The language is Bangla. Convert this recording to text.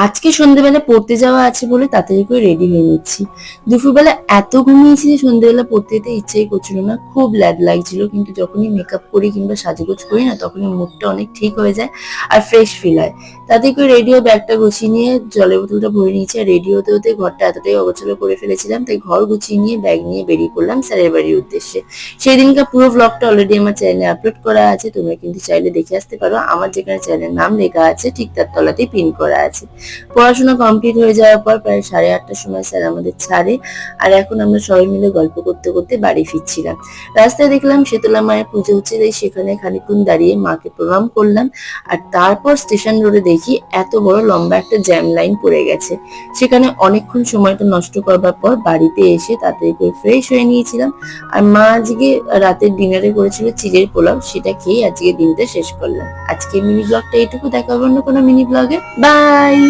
আজকে সন্ধ্যেবেলা পড়তে যাওয়া আছে বলে তাড়াতাড়ি করে রেডি হয়ে নিচ্ছি। দুপুরবেলা এত ঘুমিয়েছি যে সন্ধ্যেবেলা পড়তে যেতে ইচ্ছেই করছিল না, খুব ল্যাদ লাগছিল। কিন্তু যখনই মেকআপ করি কিংবা সাজগোজ করি না, তখনই মুডটা অনেক ঠিক হয়ে যায় আর ফ্রেশ ফিল হয়। তাড়াতাড়ি করে রেডি হয়ে ব্যাগটা গুছিয়ে নিয়ে জলের বোতলটা ভরে নিয়েছি। আর রেডি হতে হতে ঘরটা এতটাই অগোছালো করে ফেলেছিলাম, তাই ঘর গুছিয়ে নিয়ে ব্যাগ নিয়ে বেরিয়ে পড়লাম স্যারের বাড়ির উদ্দেশ্যে। সেই দিনকার পুরো ব্লগটা অলরেডি আমার চ্যানেলে আপলোড করা আছে, তোমরা কিন্তু চাইলে দেখে আসতে পারো। আমার যেখানে চ্যানেলের নাম লেখা আছে ঠিক তার তলাতেই পিন করা আছে। পড়াশোনা কমপ্লিট হয়ে যাওয়ার পর প্রায় 8:30টার সময় স্যার আমাদের ছাড়ে। আর এখন আমরা সবাই মিলে গল্প করতে করতে বাড়ি ফিরছিলাম। রাস্তায় দেখলাম শীতলা মায়ের পুজো হচ্ছে, তাই সেখানে খানিকক্ষণ দাঁড়িয়ে মাকে প্রণাম করলাম। আর তারপর স্টেশন রোডে দেখি এত বড় লম্বা একটা জ্যাম লাইন পড়ে গেছে। সেখানে অনেকক্ষণ সময়টা নষ্ট করবার পর বাড়িতে এসে তাড়াতাড়ি করে ফ্রেশ হয়ে নিয়েছিলাম। আর মা আজকে রাতের ডিনারে করেছিল চিড়ের পোলাও, সেটা খেয়ে আজকে দিনটা শেষ করলাম। আজকে মিনি ব্লগটা এইটুকু, দেখা হবে অন্য কোনো মিনি ব্লগে। বাই।